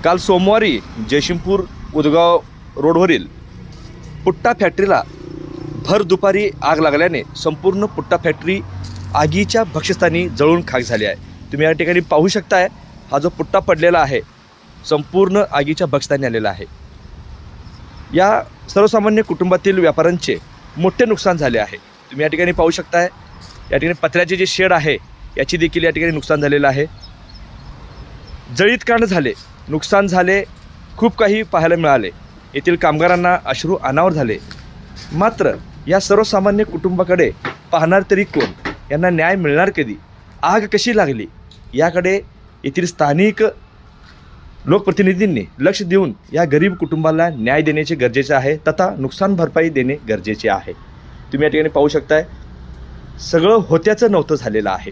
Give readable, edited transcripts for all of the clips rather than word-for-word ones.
काल सोमवारी जयसिंगपूर उदगाव रोडवरील पुट्टा फॅक्टरीला भर दुपारी आग लागल्याने संपूर्ण पुट्टा फॅक्टरी आगीच्या भक्षस्थानी जळून खाक झाली आहे। तुम्ही या ठिकाणी पाहू शकताय, हा जो पुट्टा पडलेला आहे संपूर्ण आगीच्या भक्षस्थानी आलेला आहे। या सर्वसामान्य कुटुंबातील व्यापाऱ्यांचे मोठे नुकसान झाले आहे। तुम्ही या ठिकाणी पाहू शकताय, या ठिकाणी पत्र्याचे जे शेड आहे याची देखील या ठिकाणी नुकसान झालेलं आहे। जळीत कांड झाले, नुकसान झाले, खूप काही पाहायला मिळाले। येथील कामगारांना अश्रू अनावर झाले। मात्र या सर्वसामान्य कुटुंबाकडे पाहणार तरी कोण? यांना न्याय मिळणार कधी? आग कशी लागली याकडे येथील स्थानिक लोकप्रतिनिधींनी लक्ष देऊन या गरीब कुटुंबाला न्याय देण्याचे गरजेचे आहे, तथा नुकसान भरपाई देणे गरजेचे आहे। तुम्ही या ठिकाणी पाहू शकताय, सगळं होत्याचं नव्हतं झालेलं आहे।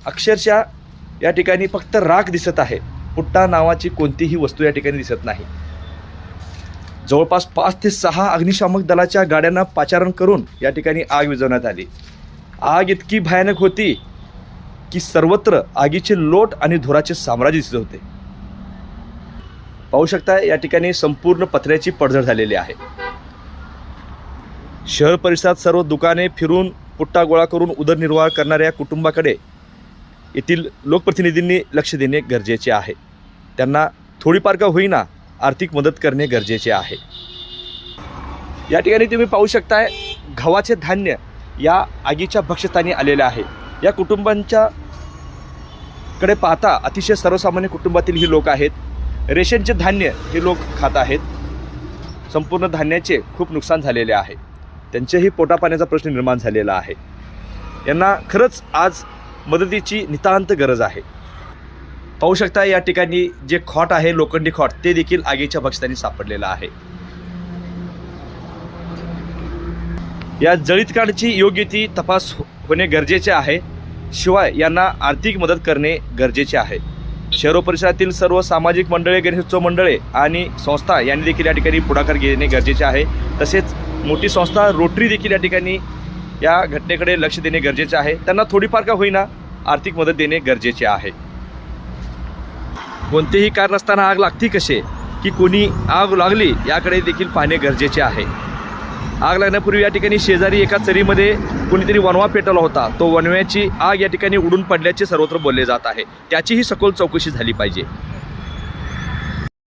अक्षरशः या ठिकाणी फक्त राख दिसत आहे, पुट्टा नावाची कोणतीही वस्तू या ठिकाणी दिसत नाही। जवळपास 5 ते 6 अग्निशामक दलाच्या गाड्यांना पाचारण करून या ठिकाणी आग विझवण्यात आली। आग इतकी भयानक होती की सर्वत्र आगीचे लोट आणि धुराचे साम्राज्य दिसत होते। पाहू शकता, या ठिकाणी संपूर्ण पत्र्याची पडझड झालेली आहे। शहर परिसरात सर्व दुकाने फिरून पुट्टा गोळा करून उदरनिर्वाह करणाऱ्या कुटुंबाकडे येथील लोकप्रतिनिधींनी लक्ष देणे गरजेचे आहे। त्यांना थोडीफार का होईना आर्थिक मदत करणे गरजेचे आहे। या ठिकाणी तुम्ही पाहू शकताय, गव्हाचे धान्य या आगीच्या भक्षस्थानी आलेले आहे। या कुटुंबांच्या कडे पाहता अतिशय सर्वसामान्य कुटुंबातील ही लोक आहेत। रेशनचे धान्य हे लोक खात आहेत। संपूर्ण धान्याचे खूप नुकसान झालेले आहे। त्यांचेही पोटापाण्याचा प्रश्न निर्माण झालेला आहे। यांना खरंच आज मदतीची नितांत गरज आहे। पाहू शकता, या ठिकाणी जे खॉट आहे, लोखंडी खॉट, ते देखील आगीच्या भक्षस्थानी सापडलेलं आहे। या जळीत कांडाची योग्य ती तपास होणे गरजेचे आहे। शिवाय यांना आर्थिक मदत करणे गरजेचे आहे। शहर परिसरातील सर्व सामाजिक मंडळे, गणेशोत्सव मंडळे आणि संस्था यांनी देखील या ठिकाणी पुढाकार घेणे गरजेचे आहे। तसेच मोठी संस्था रोटरी देखील या ठिकाणी या घटनेकडे लक्ष देणे गरजेचे आहे। त्यांना थोडीफार का होईना आर्थिक मदत देणे गरजेचे आहे। कोणतेही कारण असताना आग लागती कसे, की कोणी आग लागली याकडे देखील पाहणे गरजेचे आहे। आग लागण्यापूर्वी या ठिकाणी शेजारी एका चरीमध्ये कोणीतरी वणवा पेटवला होता। तो वणव्याची आग या ठिकाणी उडून पडल्याचे सर्वत्र बोलले जात आहे। त्याचीही सखोल चौकशी झाली पाहिजे।